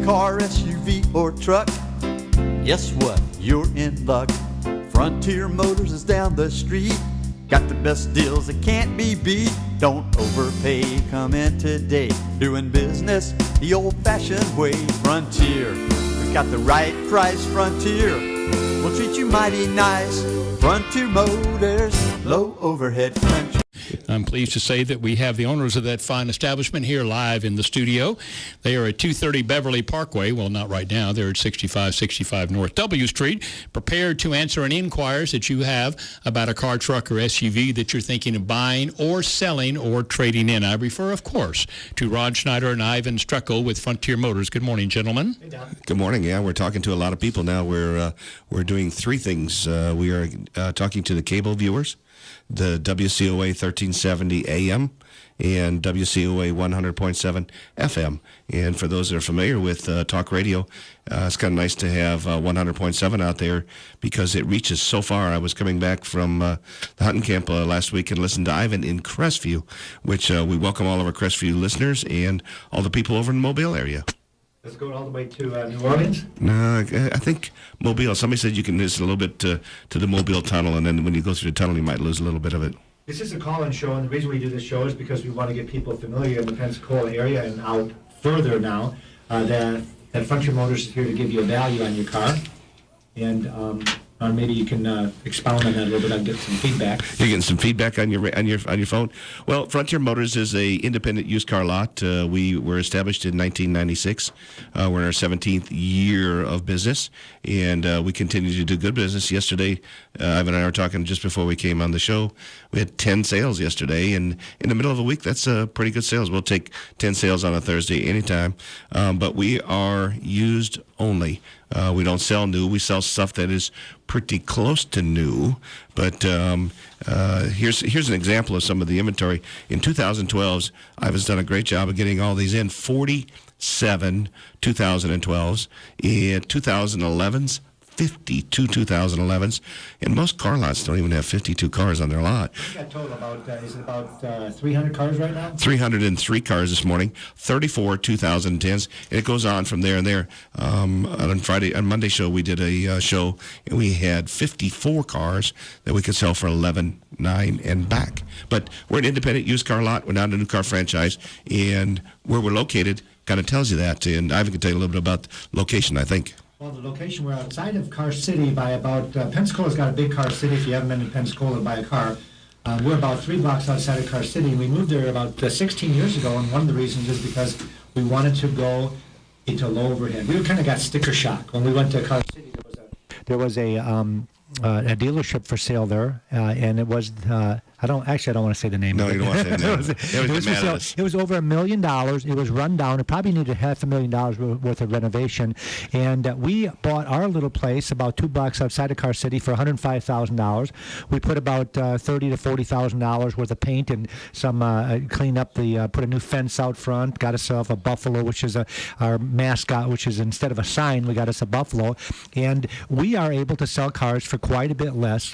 car, SUV, or truck, guess what? You're in luck. Frontier Motors is down the street. Got the best deals that can't be beat. Don't overpay, come in today. Doing business the old-fashioned way. Frontier, we've got the right price. Frontier, we'll treat you mighty nice. Frontier Motors, low overhead country. I'm pleased to say that we have the owners of that fine establishment here live in the studio. They are at 230 Beverly Parkway. Well, not right now. They're at 6565 North W Street, prepared to answer any inquiries that you have about a car, truck, or SUV that you're thinking of buying or selling or trading in. I refer, of course, to Ron Schneider and Ivan Struckel with Frontier Motors. Good morning, gentlemen. Hey, Don. Good morning. Yeah, we're talking to a lot of people now. We're doing three things. We are talking to the cable viewers, the WCOA 1370 AM and WCOA 100.7 FM. And for those that are familiar with talk radio, it's kind of nice to have 100.7 out there because it reaches so far. I was coming back from the hunting camp last week and listened to Ivan in Crestview, which we welcome all of our Crestview listeners and all the people over in the Mobile area. Let's go all the way to New Orleans? No, I think Mobile. Somebody said you can listen a little bit to the Mobile tunnel, and then when you go through the tunnel, you might lose a little bit of it. This is a call-in show, and the reason we do this show is because we want to get people familiar in the Pensacola area and out further now. That Frontier Motors is here to give you a value on your car. And maybe you can expound on that a little bit and get some feedback. You're getting some feedback on your phone. Well, Frontier Motors is a independent used car lot. We were established in 1996. We're in our 17th year of business, and we continue to do good business. Yesterday, Ivan and I were talking just before we came on the show. We had 10 sales yesterday, and in the middle of a week, that's pretty good sales. We'll take 10 sales on a Thursday anytime, but we are used only. We don't sell new. We sell stuff that is pretty close to new. But here's an example of some of the inventory. In 2012, Ivan's done a great job of getting all these in. 47 2012s. In 2011s, 52 2011s, and most car lots don't even have 52 cars on their lot. I think I told about, is it about 300 cars right now? 303 cars this morning, 34 2010s, and it goes on from there and there. On Monday show, we did a show, and we had 54 cars that we could sell for $11,900 and back. But we're an independent used car lot. We're not a new car franchise, and where we're located kind of tells you that. And Ivan can tell you a little bit about the location, I think. Well, the location, we're outside of Car City by about, Pensacola's got a big Car City. If you haven't been to Pensacola to buy a car, we're about 3 blocks outside of Car City. We moved there about 16 years ago, and one of the reasons is because we wanted to go into low overhead. We kind of got sticker shock. When we went to Car City, there was a dealership for sale there, and it was... I don't want to say the name. No, of it. you don't want to say the name. It was over $1 million. It was run down. It probably needed $500,000 worth of renovation. And we bought our little place about 2 blocks outside of Car City for $105,000. We put about $30,000 to $40,000 worth of paint and some clean up put a new fence out front. Got ourselves a buffalo, which is our mascot, which is instead of a sign, we got us a buffalo. And we are able to sell cars for quite a bit less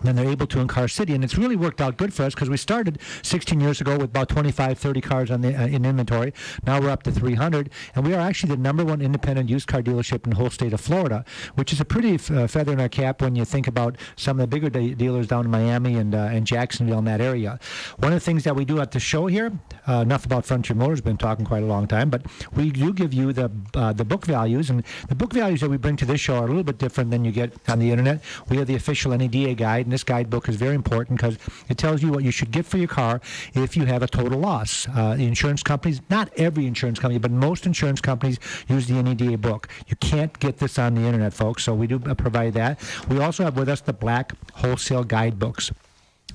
than they're able to in Car City, and it's really worked out good for us because we started 16 years ago with about 25, 30 cars in inventory. Now we're up to 300, and we are actually the #1 independent used car dealership in the whole state of Florida, which is a pretty feather in our cap when you think about some of the bigger dealers down in Miami and Jacksonville in that area. One of the things that we do at the show here, enough about Frontier Motors, been talking quite a long time, but we do give you the book values, and the book values that we bring to this show are a little bit different than you get on the internet. We have the official NEDA guide, and this guidebook is very important because it tells you what you should get for your car if you have a total loss. The insurance companies, not every insurance company, but most insurance companies use the NEDA book. You can't get this on the internet, folks, so we do provide that. We also have with us the black wholesale guidebooks.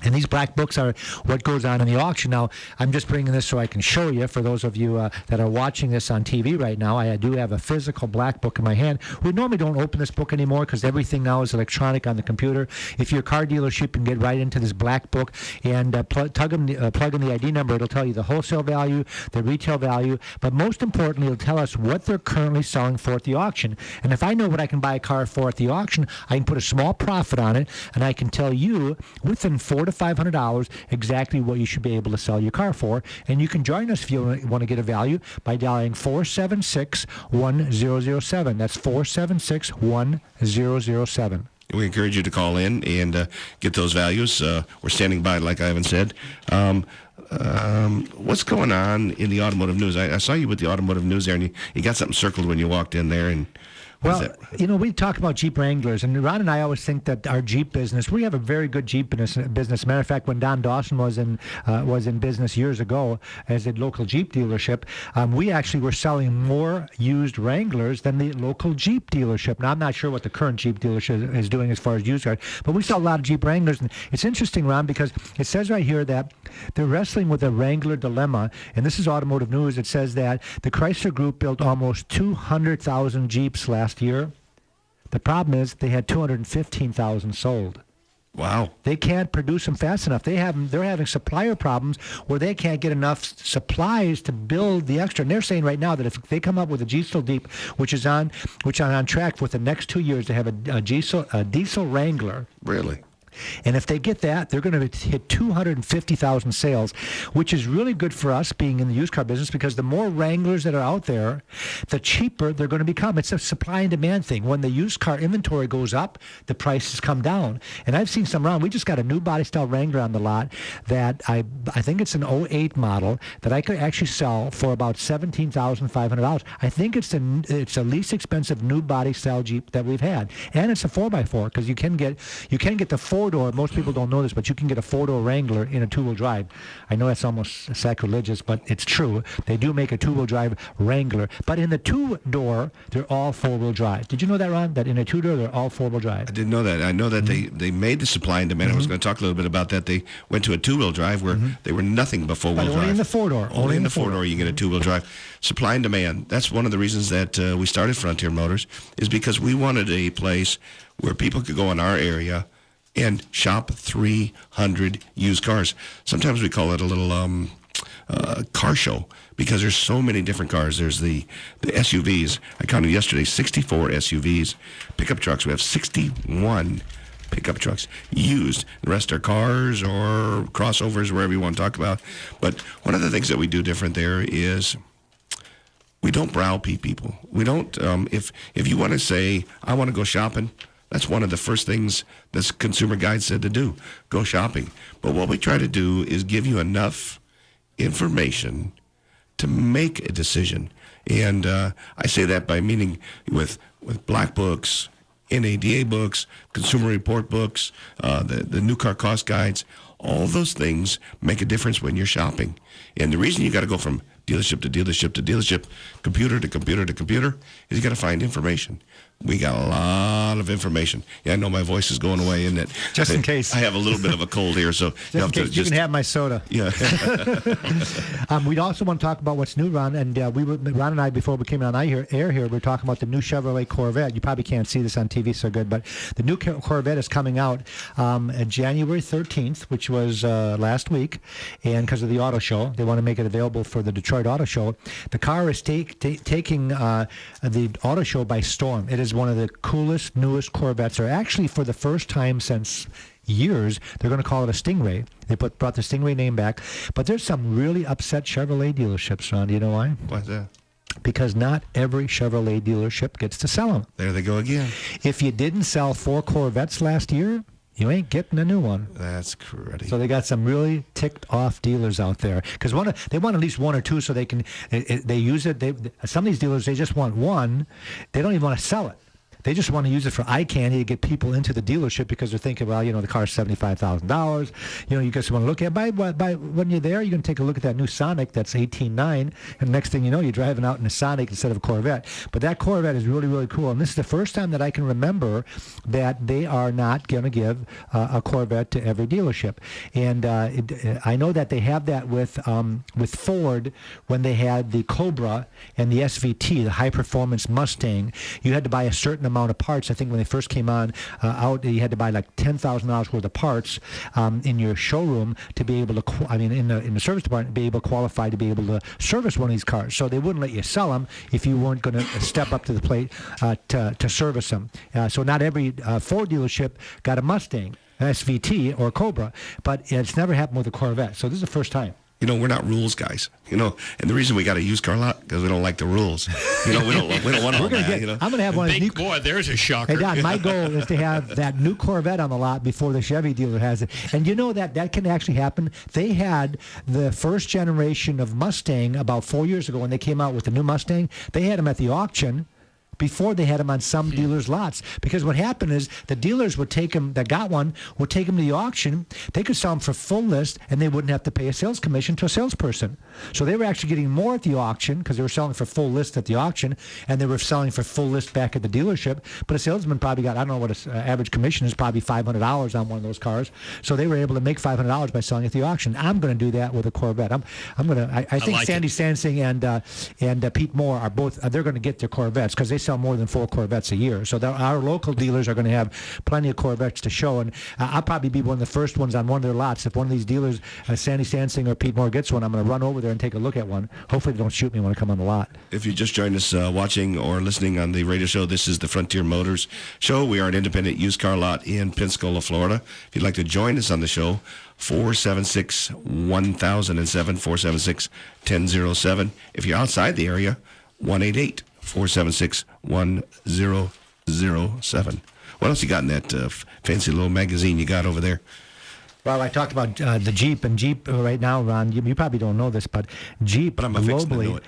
And these black books are what goes on in the auction. Now, I'm just bringing this so I can show you, for those of you that are watching this on TV right now, I do have a physical black book in my hand. We normally don't open this book anymore because everything now is electronic on the computer. If you're a car dealership, you can get right into this black book and plug in the ID number. It'll tell you the wholesale value, the retail value, but most importantly, it'll tell us what they're currently selling for at the auction. And if I know what I can buy a car for at the auction, I can put a small profit on it, and I can tell you within 40 $400 to $500, exactly what you should be able to sell your car for. And you can join us if you want to get a value by dialing 476-1007. That's 476-1007. We encourage you to call in and get those values. We're standing by, like Ivan said. What's going on in the automotive news? I saw you with the automotive news there, and you got something circled when you walked in there. And well, we talk about Jeep Wranglers, and Ron and I always think that our Jeep business, we have a very good Jeep business. Matter of fact, when Don Dawson was in business years ago as a local Jeep dealership, we actually were selling more used Wranglers than the local Jeep dealership. Now, I'm not sure what the current Jeep dealership is doing as far as used cars, but we sell a lot of Jeep Wranglers. And it's interesting, Ron, because it says right here that they're wrestling with a Wrangler dilemma, and this is automotive news. It says that the Chrysler Group built almost 200,000 Jeeps last year. The problem is they had 215,000 sold. Wow. They can't produce them fast enough. They're having supplier problems where they can't get enough supplies to build the extra. And they're saying right now that if they come up with a diesel Jeep, which is on track for the next 2 years to have a diesel Wrangler. Really? And if they get that, they're going to hit 250,000 sales, which is really good for us being in the used car business, because the more Wranglers that are out there, the cheaper they're going to become. It's a supply and demand thing. When the used car inventory goes up, the prices come down. And I've seen some around. We just got a new body style Wrangler on the lot that I think it's an 08 model that I could actually sell for about $17,500. I think it's the least expensive new body style Jeep that we've had. And it's a 4x4, because you can get the four-door. Most people don't know this, but you can get a four-door Wrangler in a two-wheel drive. I know that's almost sacrilegious, but it's true. They do make a two-wheel drive Wrangler. But in the two-door, they're all four-wheel drive. Did you know that, Ron? That in a two-door, they're all four-wheel drive. I didn't know that. I know that they made the supply and demand. I was going to talk a little bit about that. They went to a two-wheel drive where they were nothing but four-wheel drive. Only in the four-door. Only in the four-door you get a two-wheel drive. Supply and demand. That's one of the reasons that we started Frontier Motors, is because we wanted a place where people could go in our area and shop 300 used cars. Sometimes we call it a little car show, because there's so many different cars. There's the SUVs. I counted yesterday 64 SUVs. Pickup trucks, we have 61 pickup trucks used. The rest are cars or crossovers, wherever you want to talk about. But one of the things that we do different there is we don't browbeat people. We don't, if you want to say, I want to go shopping, that's one of the first things this consumer guide said to do, go shopping. But what we try to do is give you enough information to make a decision. And I say that by meaning with black books, NADA books, consumer report books, the new car cost guides, all those things make a difference when you're shopping. And the reason you got to go from dealership to dealership to dealership, computer to computer to computer, is you got to find information. We got a lot of information. Yeah, I know my voice is going away, isn't it? Just in case. I have a little bit of a cold here, so you can have my soda. Yeah. We'd also want to talk about what's new, Ron. And Ron and I, before we came on air here, we were talking about the new Chevrolet Corvette. You probably can't see this on TV so good, but the new Corvette is coming out January 13th, which was last week. And because of the auto show, they want to make it available for the Detroit Auto Show. The car is taking the auto show by storm. It is one of the coolest, newest Corvettes. Or actually, for the first time since years, they're going to call it a Stingray. They brought the Stingray name back. But there's some really upset Chevrolet dealerships, Ron. Do you know why? Why's that? Because not every Chevrolet dealership gets to sell them. There they go again. If you didn't sell 4 Corvettes last year, you ain't getting a new one. That's cruddy. So they got some really ticked off dealers out there, because they want at least 1 or 2 so they can they use it. Some of these dealers, they just want one. They don't even want to sell it. They just want to use it for eye candy to get people into the dealership, because they're thinking, well, the car's $75,000. You just want to look at it. By when you're there, you're going to take a look at that new Sonic that's $18,900, and next thing you know, you're driving out in a Sonic instead of a Corvette. But that Corvette is really, really cool, and this is the first time that I can remember that they are not going to give a Corvette to every dealership. And I know that they have that with Ford when they had the Cobra and the SVT, the high performance Mustang. You had to buy a certain amount of parts. I think when they first came out, you had to buy like $10,000 worth of parts in your showroom to be able to, in the service department, be able to qualify to be able to service one of these cars. So they wouldn't let you sell them if you weren't going to step up to the plate to service them. So not every Ford dealership got a Mustang. SVT or Cobra, but it's never happened with a Corvette. So this is the first time. We're not rules guys, and the reason we got a used car lot because we don't like the rules. We don't want all that. I'm going to have one of these. Big boy, there's a shocker. Hey, Don, my goal is to have that new Corvette on the lot before the Chevy dealer has it. And that can actually happen. They had the first generation of Mustang about 4 years ago when they came out with the new Mustang. They had them at the auction before they had them on some dealers' lots. Because what happened is the dealers would take them, that got one, would take them to the auction. They could sell them for full list, and they wouldn't have to pay a sales commission to a salesperson. So they were actually getting more at the auction because they were selling for full list at the auction, and they were selling for full list back at the dealership. But a salesman probably got, I don't know what an average commission is, probably $500 on one of those cars. So they were able to make $500 by selling at the auction. I'm going to do that with a Corvette. I think like Sandy Sansing and Pete Moore are both, they're going to get their Corvettes because they sell more than 4 Corvettes a year. So our local dealers are going to have plenty of Corvettes to show, and I'll probably be one of the first ones on one of their lots. If one of these dealers, Sandy Sansing or Pete Moore, gets one, I'm going to run over there and take a look at one. Hopefully they don't shoot me when I come on the lot. If you just joined us watching or listening on the radio show, this is the Frontier Motors Show. We are an independent used car lot in Pensacola, Florida. If you'd like to join us on the show, 476-1007, 476-1007. If you're outside the area, 188-476-1007. What else you got in that fancy little magazine you got over there? Well, I talked about the Jeep, and Jeep right now, Ron, you probably don't know this, but Jeep globally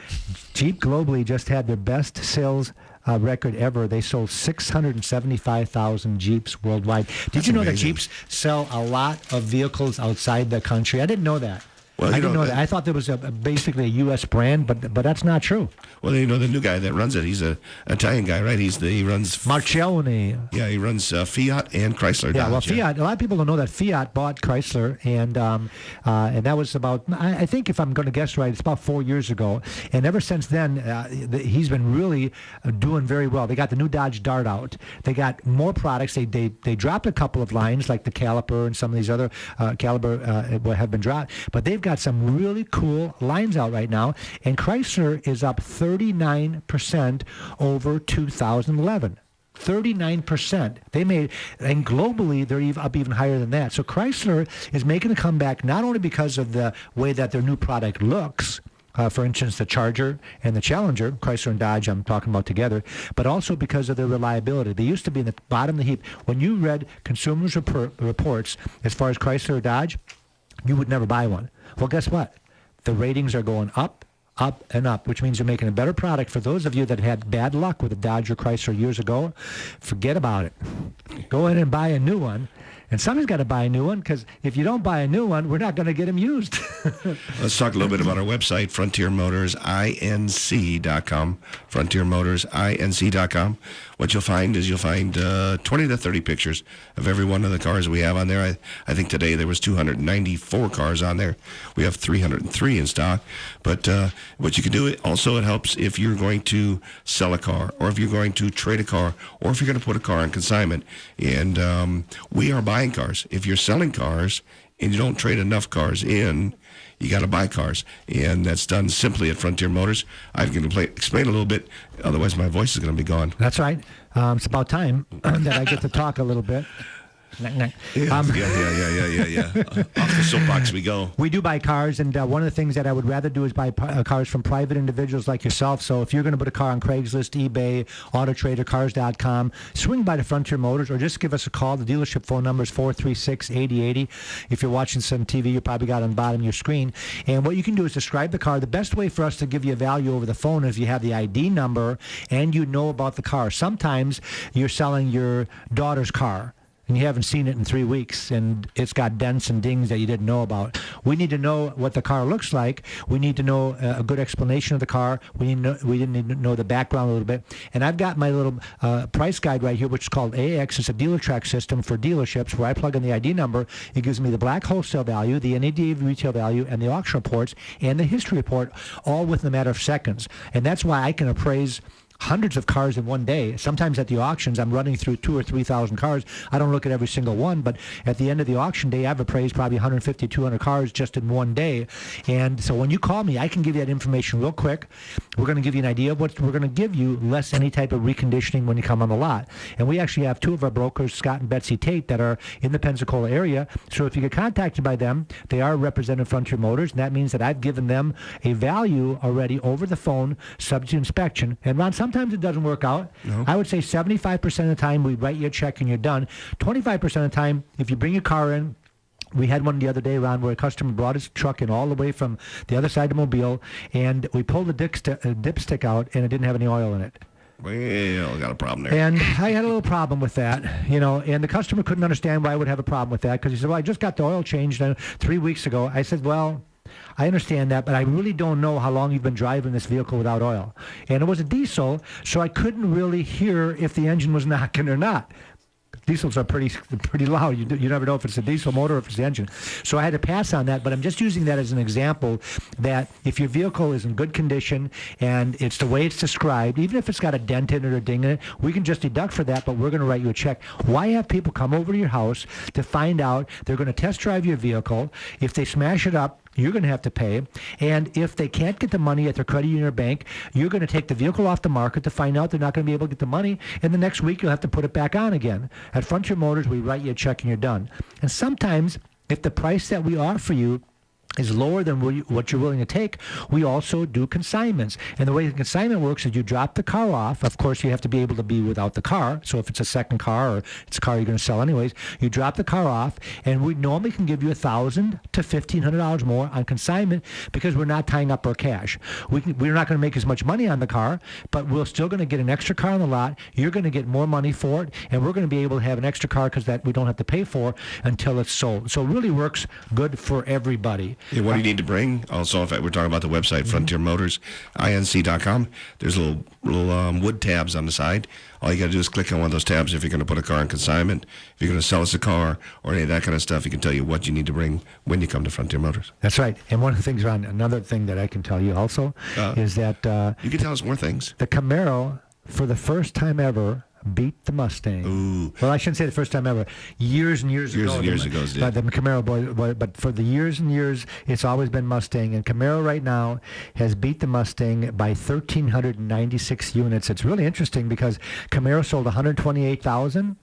just had their best sales record ever. They sold 675,000 Jeeps worldwide. Did you know that Jeeps sell a lot of vehicles outside the country? I didn't know that. Well, I didn't know that. I thought there was basically a U.S. brand, but that's not true. Well, the new guy that runs it, he's an Italian guy, right? He runs Marcione. Yeah, he runs Fiat and Chrysler. Yeah, well, Fiat. A lot of people don't know that Fiat bought Chrysler, and that was about, I think, if I'm going to guess right, it's about 4 years ago. And ever since then, he's been really doing very well. They got the new Dodge Dart out. They got more products. They dropped a couple of lines like the Caliper and some of these other Caliber have been dropped, but they've got some really cool lines out right now, and Chrysler is up 39% over 2011. 39%. They made, and globally they're up even higher than that. So Chrysler is making a comeback not only because of the way that their new product looks. For instance, the Charger and the Challenger, Chrysler and Dodge I'm talking about together, but also because of their reliability. They used to be in the bottom of the heap. When you read consumers' reports as far as Chrysler or Dodge, you would never buy one. Well, guess what? The ratings are going up, up, and up, which means you're making a better product. For those of you that had bad luck with a Dodge or Chrysler years ago, forget about it. Go in and buy a new one. And somebody's got to buy a new one, because if you don't buy a new one, we're not going to get them used. Let's talk a little bit about our website, FrontierMotorsINC.com. FrontierMotorsINC.com. What you'll find is 20 to 30 pictures of every one of the cars we have on there. I think today there was 294 cars on there. We have 303 in stock. But what you can do, it helps if you're going to sell a car, or if you're going to trade a car, or if you're going to put a car on consignment. And we are buying cars. If you're selling cars and you don't trade enough cars in, you got to buy cars, and that's done simply at Frontier Motors. I'm going to explain a little bit, otherwise my voice is going to be gone. That's right. It's about time that I get to talk a little bit. Yeah. Off the soapbox we go. We do buy cars, and one of the things that I would rather do is buy cars from private individuals like yourself. So if you're going to put a car on Craigslist, eBay, AutoTrader, Cars.com, swing by the Frontier Motors, or just give us a call. The dealership phone number is 436-8080. If you're watching some TV, you probably got it on the bottom of your screen. And what you can do is describe the car. The best way for us to give you a value over the phone is if you have the ID number and you know about the car. Sometimes you're selling your daughter's car, and you haven't seen it in 3 weeks, and it's got dents and dings that you didn't know about. We need to know what the car looks like. We need to know a good explanation of the car. We need to know the background a little bit. And I've got my little price guide right here, which is called AX. It's a dealer track system for dealerships, where I plug in the ID number. It gives me the black wholesale value, the NADA retail value, and the auction reports, and the history report, all within a matter of seconds. And that's why I can appraise hundreds of cars in one day. Sometimes at the auctions, I'm running through 2,000 or 3,000 cars. I don't look at every single one, but at the end of the auction day, I've appraised probably 150, 200 cars just in one day. And so when you call me, I can give you that information real quick. We're going to give you an idea of what we're going to give you, less any type of reconditioning when you come on the lot. And we actually have two of our brokers, Scott and Betsy Tate, that are in the Pensacola area. So if you get contacted by them, they are represented Frontier Motors, and that means that I've given them a value already over the phone, subject to inspection. And Ron, sometimes it doesn't work out. No. I would say 75% of the time we write you a check and you're done. 25% of the time, if you bring your car in, we had one the other day, Ron, where a customer brought his truck in all the way from the other side of Mobile, and we pulled the dipstick out, and it didn't have any oil in it. Well, got a problem there. And I had a little problem with that, and the customer couldn't understand why I would have a problem with that, because he said, well, I just got the oil changed 3 weeks ago. I said, well, I understand that, but I really don't know how long you've been driving this vehicle without oil. And it was a diesel, so I couldn't really hear if the engine was knocking or not. Diesels are pretty loud. You never know if it's a diesel motor or if it's the engine. So I had to pass on that, but I'm just using that as an example that if your vehicle is in good condition and it's the way it's described, even if it's got a dent in it or ding in it, we can just deduct for that, but we're going to write you a check. Why have people come over to your house to find out they're going to test drive your vehicle? If they smash it up, you're going to have to pay. And if they can't get the money at their credit union or bank, you're going to take the vehicle off the market to find out they're not going to be able to get the money. And the next week, you'll have to put it back on again. At Frontier Motors, we write you a check and you're done. And sometimes, if the price that we offer you is lower than what you're willing to take, we also do consignments. And the way the consignment works is you drop the car off. Of course, you have to be able to be without the car. So if it's a second car or it's a car you're going to sell anyways, you drop the car off, and we normally can give you $1,000 to $1,500 more on consignment because we're not tying up our cash. We're not going to make as much money on the car, but we're still going to get an extra car on the lot. You're going to get more money for it, and we're going to be able to have an extra car because that we don't have to pay for until it's sold. So it really works good for everybody. Yeah, what do you need to bring? Also, in fact, we're talking about the website, Frontier Motors, inc.com. There's little wood tabs on the side. All you got to do is click on one of those tabs if you're going to put a car in consignment, if you're going to sell us a car, or any of that kind of stuff. You can tell you what you need to bring when you come to Frontier Motors. That's right. And one of the things, Ron, another thing that I can tell you also is that you can tell us more things. The Camaro, for the first time ever, beat the Mustang. Ooh. Well, I shouldn't say the first time ever. Years and years ago. Years ago, but the Camaro but for the years and years, it's always been Mustang. And Camaro right now has beat the Mustang by 1,396 units. It's really interesting because Camaro sold 128,000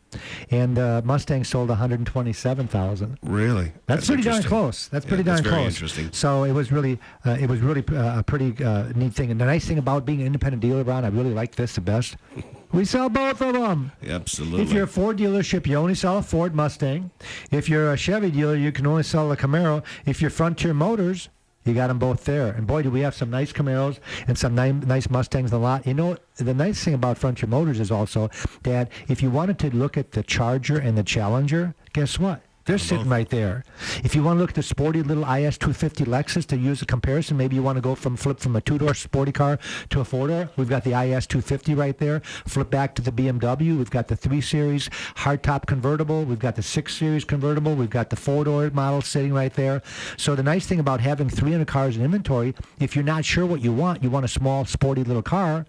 and Mustang sold 127,000. Really? That's pretty darn close. That's pretty darn close. Very interesting. So it was really a pretty neat thing. And the nice thing about being an independent dealer, Ron, I really like this the best. We sell both of them. Absolutely. If you're a Ford dealership, you only sell a Ford Mustang. If you're a Chevy dealer, you can only sell a Camaro. If you're Frontier Motors, you got them both there. And boy, do we have some nice Camaros and some nice Mustangs in the lot. You know, the nice thing about Frontier Motors is also that if you wanted to look at the Charger and the Challenger, guess what? They're sitting right there. If you want to look at the sporty little IS250 Lexus to use a comparison, maybe you want to go flip from a two-door sporty car to a four-door. We've got the IS250 right there. Flip back to the BMW. We've got the 3 Series hardtop convertible. We've got the 6 Series convertible. We've got the 4-door model sitting right there. So the nice thing about having 300 cars in inventory, if you're not sure what you want a small sporty little car,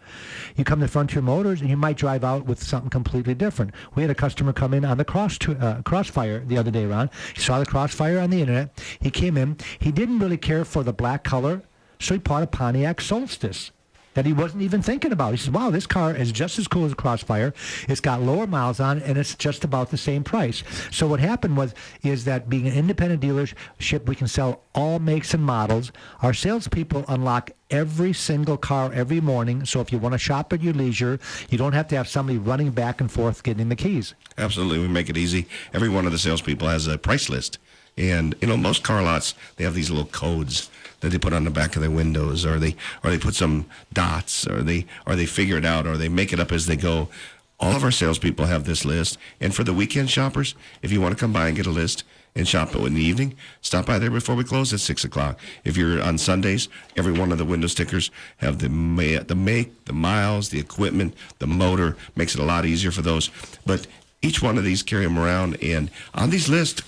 you come to Frontier Motors and you might drive out with something completely different. We had a customer come in on the Crossfire the other day, Ron. He saw the Crossfire on the internet. He came in. He didn't really care for the black color, so he bought a Pontiac Solstice that he wasn't even thinking about. He says, wow, this car is just as cool as a Crossfire. It's got lower miles on it, and it's just about the same price. So what happened is that being an independent dealership, we can sell all makes and models. Our salespeople unlock every single car every morning, so if you want to shop at your leisure, you don't have to have somebody running back and forth getting the keys. Absolutely. We make it easy. Every one of the salespeople has a price list. And, most car lots, they have these little codes that they put on the back of their windows, or they put some dots, or they figure it out, or they make it up as they go. All of our salespeople have this list. And for the weekend shoppers, if you want to come by and get a list and shop in the evening, stop by there before we close at 6 o'clock. If you're on Sundays, every one of the window stickers have the make, the miles, the equipment, the motor. Makes it a lot easier for those. But each one of these, carry them around. And on these lists,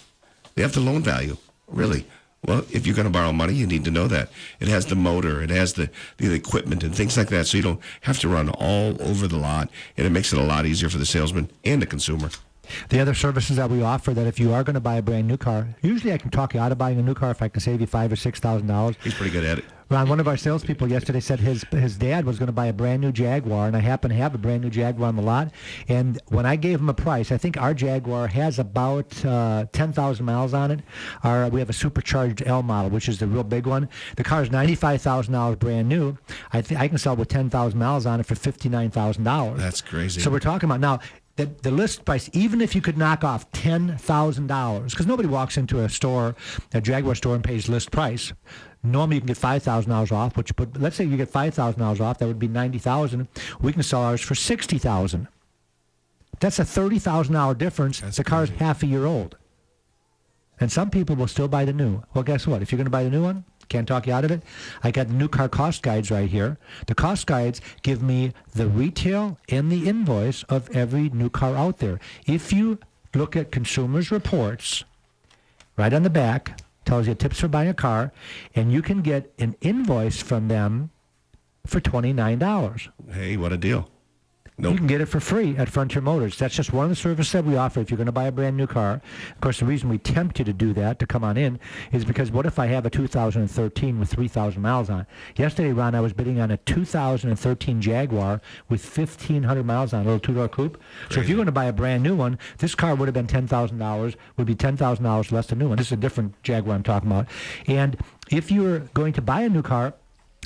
they have the loan value, really. Well, if you're going to borrow money, you need to know that. It has the motor, it has the equipment and things like that, so you don't have to run all over the lot, and it makes it a lot easier for the salesman and the consumer. The other services that we offer, that if you are going to buy a brand new car, usually I can talk you out of buying a new car if I can save you $5,000 or $6,000. He's pretty good at it. Ron, one of our salespeople yesterday said his dad was going to buy a brand new Jaguar, and I happen to have a brand new Jaguar on the lot. And when I gave him a price, I think our Jaguar has about 10,000 miles on it. We have a supercharged L model, which is the real big one. The car is $95,000 brand new. I can sell with 10,000 miles on it for $59,000. That's crazy. So we're talking about now. The list price, even if you could knock off $10,000, because nobody walks into a Jaguar store, and pays list price. Normally you can get $5,000 off, but let's say you get $5,000 off, that would be $90,000. We can sell ours for $60,000. That's a $30,000 difference. The car's half a year old. And some people will still buy the new. Well, guess what? If you're going to buy the new one, can't talk you out of it. I got the new car cost guides right here. The cost guides give me the retail and the invoice of every new car out there. If you look at Consumers Reports, right on the back, tells you tips for buying a car, and you can get an invoice from them for $29. Hey, what a deal. Nope. You can get it for free at Frontier Motors. That's just one of the services that we offer if you're going to buy a brand new car. Of course, the reason we tempt you to do that, to come on in, is because what if I have a 2013 with 3,000 miles on it? Yesterday, Ron, I was bidding on a 2013 Jaguar with 1,500 miles on it, a little two-door coupe. Crazy. So if you're going to buy a brand new one, this car would have been $10,000, would be $10,000 less than new one. This is a different Jaguar I'm talking about. And if you're going to buy a new car,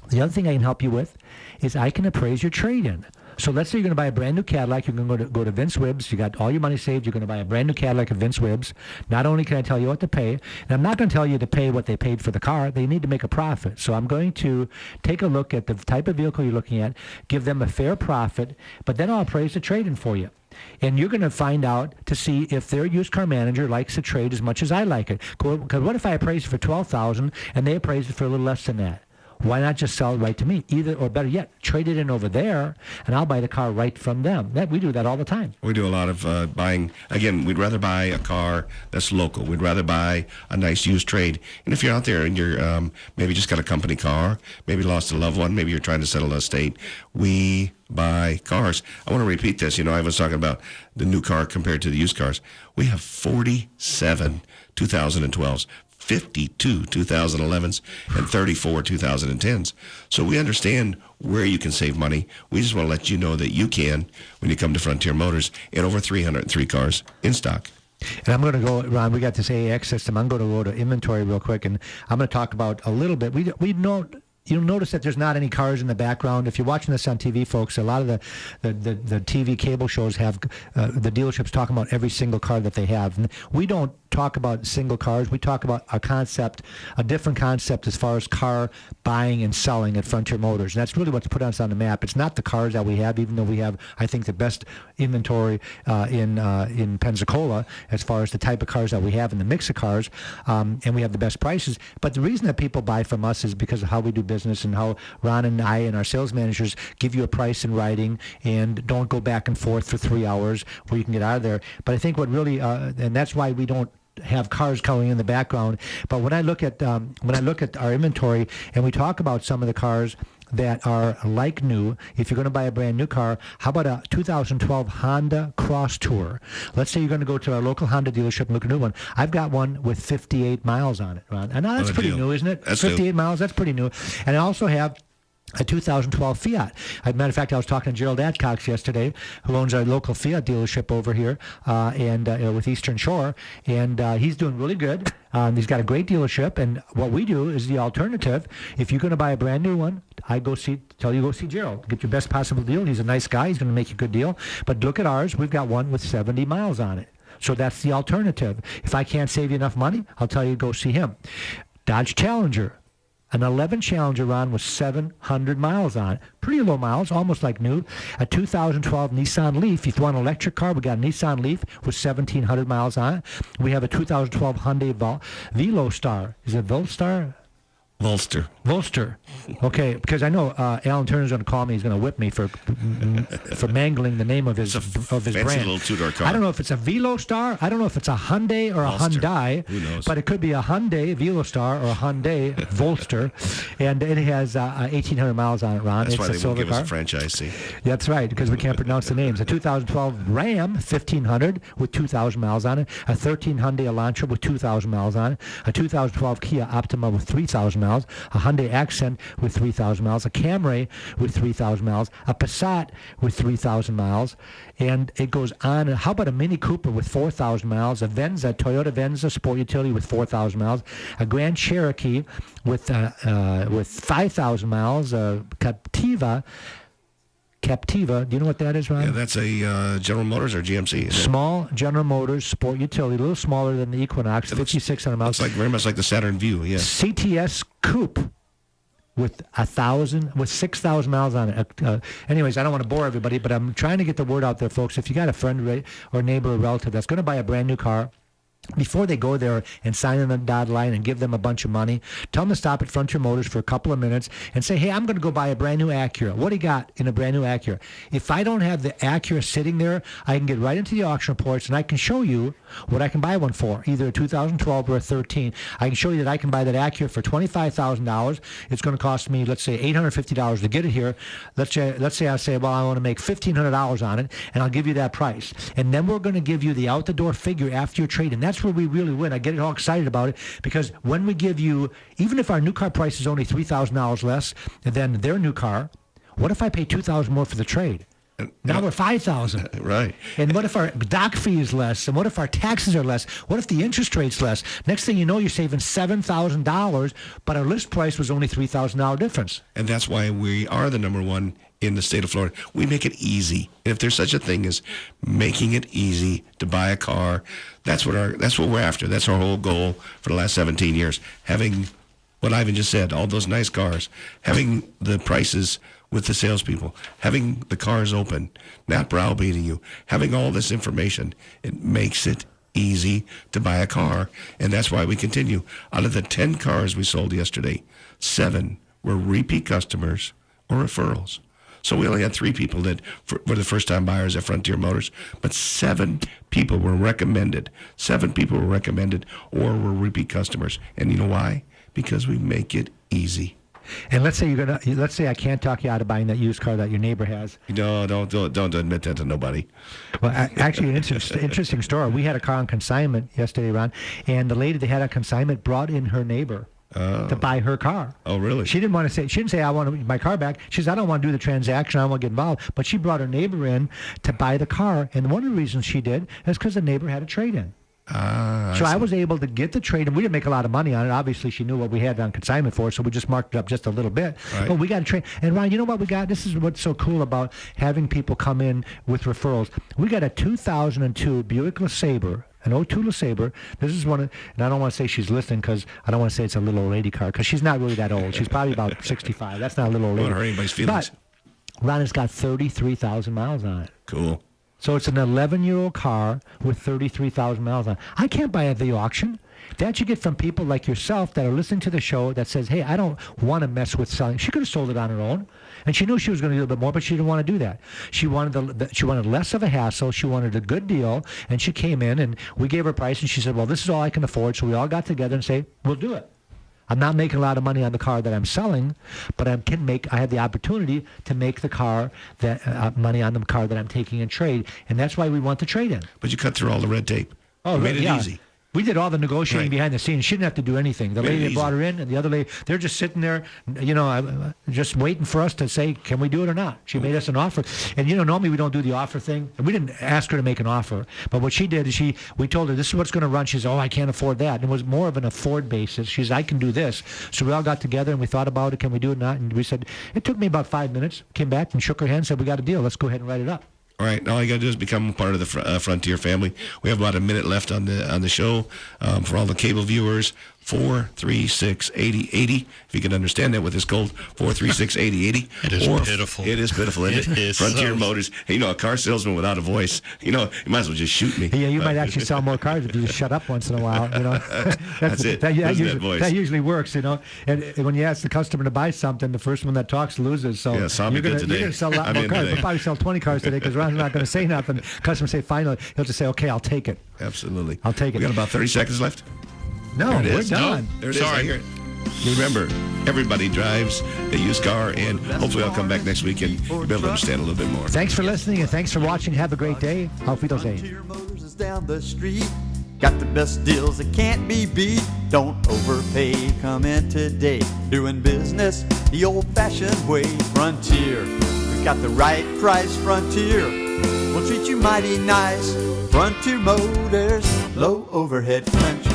the other thing I can help you with is I can appraise your trade-in. So let's say you're going to buy a brand new Cadillac. You're going to go to Vince Wibbs. You got all your money saved. You're going to buy a brand new Cadillac at Vince Wibbs. Not only can I tell you what to pay, and I'm not going to tell you to pay what they paid for the car. They need to make a profit. So I'm going to take a look at the type of vehicle you're looking at, give them a fair profit, but then I'll appraise the trade-in for you. And you're going to find out to see if their used car manager likes the trade as much as I like it. Because what if I appraise it for $12,000 and they appraise it for a little less than that? Why not just sell it right to me? Either, or better yet, trade it in over there, and I'll buy the car right from them. We do that all the time. We do a lot of buying. Again, we'd rather buy a car that's local. We'd rather buy a nice used trade. And if you're out there and you're maybe just got a company car, maybe lost a loved one, maybe you're trying to settle an estate, we buy cars. I want to repeat this. I was talking about the new car compared to the used cars. We have 47 2012s. 52 2011s and 34 2010s. So we understand where you can save money. We just want to let you know that you can when you come to Frontier Motors, and over 303 cars in stock. And I'm going to go, Ron, we got this AAX system. I'm going to go to inventory real quick, and I'm going to talk about a little bit. We know. You'll notice that there's not any cars in the background. If you're watching this on TV, folks, a lot of the TV cable shows have the dealerships talking about every single car that they have. And we don't talk about single cars. We talk about a different concept as far as car buying and selling at Frontier Motors. And that's really what's put us on the map. It's not the cars that we have, even though we have, I think, the best inventory in Pensacola as far as the type of cars that we have and the mix of cars, and we have the best prices. But the reason that people buy from us is because of how we do business and how Ron and I and our sales managers give you a price in writing and don't go back and forth for 3 hours where you can get out of there. But I think what really, and that's why we don't have cars going in the background. But when I look at our inventory and we talk about some of the cars that are like new, if you're going to buy a brand new car, how about a 2012 Honda Cross Tour? Let's say you're going to go to our local Honda dealership and look at a new one. I've got one with 58 miles on it, Ron. And now that's pretty new, isn't it? That's 58 new. miles, that's pretty new. And I also have a 2012 Fiat. As a matter of fact, I was talking to Gerald Adcox yesterday, who owns our local Fiat dealership over here and with Eastern Shore, and he's doing really good. He's got a great dealership, and what we do is the alternative. If you're going to buy a brand new one, tell you go see Gerald. Get your best possible deal. He's a nice guy. He's going to make you a good deal. But look at ours. We've got one with 70 miles on it. So that's the alternative. If I can't save you enough money, I'll tell you to go see him. Dodge Challenger. An 11 Challenger, Ron, with 700 miles on it. Pretty low miles, almost like new. A 2012 Nissan Leaf. If you want an electric car, we got a Nissan Leaf with 1,700 miles on it. We have a 2012 Hyundai Velostar. Is it Velostar? Volster. Okay, because I know Alan Turner's going to call me. He's going to whip me for mangling the name of his fancy brand. little two-door car. I don't know if it's a Velostar. I don't know if it's a Hyundai or a Hyundai. Who knows? But it could be a Hyundai Velostar or a Hyundai Volster, and it has 1,800 miles on it, Ron. That's it's why a they won't silver give us car. a franchise. See, That's right, because we can't pronounce the names. A 2012 Ram 1500 with 2,000 miles on it. A 13 Hyundai Elantra with 2,000 miles on it. A 2012 Kia Optima with 3,000 miles. A Hyundai Accent with 3,000 miles. A Camry with 3,000 miles. A Passat with 3,000 miles. And it goes on. How about a Mini Cooper with 4,000 miles? A Venza, Toyota Venza Sport Utility with 4,000 miles. A Grand Cherokee with 5,000 miles. A Captiva, do you know what that is, Ron? yeah, that's a General Motors or GMC. Isn't it? Small General Motors Sport Utility, a little smaller than the Equinox, 5,600 miles. It's like very much like the Saturn Vue. Yeah. CTS Coupe with 6,000 miles on it. Anyways, I don't want to bore everybody, but I'm trying to get the word out there, folks. If you got a friend or neighbor or relative that's going to buy a brand new car, before they go there and sign on the dotted line and give them a bunch of money, tell them to stop at Frontier Motors for a couple of minutes and say, hey, I'm going to go buy a brand new Acura. What do you got in a brand new Acura? If I don't have the Acura sitting there, I can get right into the auction reports and I can show you what I can buy one for, either a 2012 or a 13. I can show you that I can buy that Acura for $25,000. It's going to cost me, let's say, $850 to get it here. Let's say I say, well, I want to make $1,500 on it, and I'll give you that price. And then we're going to give you the out-the-door figure after your trade, and that's where we really win. I get all excited about it because when we give you, even if our new car price is only $3,000 less than their new car, what if I pay $2,000 more for the trade? Now we're $5,000. Right. And what if our doc fee is less? And what if our taxes are less? What if the interest rate's less? Next thing you know, you're saving $7,000, but our list price was only $3,000 difference. And that's why we are the number one in the state of Florida. We make it easy. And if there's such a thing as making it easy to buy a car, that's what we're after. That's our whole goal for the last 17 years. Having what Ivan just said, all those nice cars, having the prices with the salespeople, having the cars open, not browbeating you, having all this information, it makes it easy to buy a car. And that's why we continue. Out of the 10 cars we sold yesterday, 7 were repeat customers or referrals. So we only had 3 people that were the first-time buyers at Frontier Motors, but 7 people were recommended. 7 people were recommended or were repeat customers. And you know why? Because we make it easy. And let's say I can't talk you out of buying that used car that your neighbor has. No, don't admit that to nobody. Well, actually, an interesting story. We had a car on consignment yesterday, Ron, and the lady that had a consignment brought in her neighbor to buy her car. Oh, really? She didn't say, I want my car back. She said, I don't want to do the transaction. I don't want to get involved. But she brought her neighbor in to buy the car. And one of the reasons she did is because the neighbor had a trade-in. So I was able to get the trade, and we didn't make a lot of money on it. Obviously, she knew what we had on consignment for, so we just marked it up just a little bit. Right. But we got a trade. And Ron, you know what we got? This is what's so cool about having people come in with referrals. We got a 2002 Buick LeSabre, an 02 LeSabre. This is one of, and I don't want to say she's listening because I don't want to say it's a little old lady car because she's not really that old. She's probably about 65. That's not a little old lady. Don't hurt anybody's feelings. But Ron, has got 33,000 miles on it. Cool. So it's an 11-year-old car with 33,000 miles on it. I can't buy it at the auction. That you get from people like yourself that are listening to the show that says, hey, I don't want to mess with selling. She could have sold it on her own. And she knew she was going to do a little bit more, but she didn't want to do that. She wanted she wanted less of a hassle. She wanted a good deal. And she came in, and we gave her a price, and she said, well, this is all I can afford. So we all got together and say, we'll do it. I'm not making a lot of money on the car that I'm selling, but I have the opportunity to make the car money on the car that I'm taking in trade, and that's why we want the trade-in. But you cut through all the red tape. Oh, you made it yeah. easy. We did all the negotiating Right. behind the scenes. She didn't have to do anything. The Made it lady that easy. brought her in and the other lady, they're just sitting there, just waiting for us to say, can we do it or not? She made us an offer. And, normally we don't do the offer thing. And we didn't ask her to make an offer. But what she did is we told her, this is what's going to run. She said, I can't afford that. And it was more of an afford basis. She said, I can do this. So we all got together and we thought about it. Can we do it or not? And we said, it took me about 5 minutes. Came back and shook her hand and said, we got a deal. Let's go ahead and write it up. All right, all you got to do is become part of the Frontier family. We have about a minute left on the show. For all the cable viewers, 436-8080. If you can understand that with this cold, 436-8080. It is pitiful. It is pitiful, isn't it? It is Frontier so. Motors. Hey, a car salesman without a voice, you might as well just shoot me. Yeah, you might actually sell more cars if you just shut up once in a while. That's it. That Lose usually, that voice. that usually works, And when you ask the customer to buy something, the first one that talks loses. So Yeah, saw me you're good gonna, today. You're going to sell a lot I'm more in cars. today. We'll probably sell 20 cars today because Ron's not going to say nothing. Customer say finally, he'll just say, okay, I'll take it. Absolutely. I'll take it. We got about 30 seconds left. No, There it we're is. done. There it is. I Sorry. hear it. Remember, everybody drives a used car, and hopefully I'll come back next week and you'll be able to understand a little bit more. Thanks for listening and thanks for watching. Have a great day. Auf Wiedersehen. Frontier Motors is down the street. Got the best deals that can't be beat. Don't overpay. Come in today. Doing business the old-fashioned way. Frontier. We got the right price. Frontier. We'll treat you mighty nice. Frontier Motors. Low overhead country.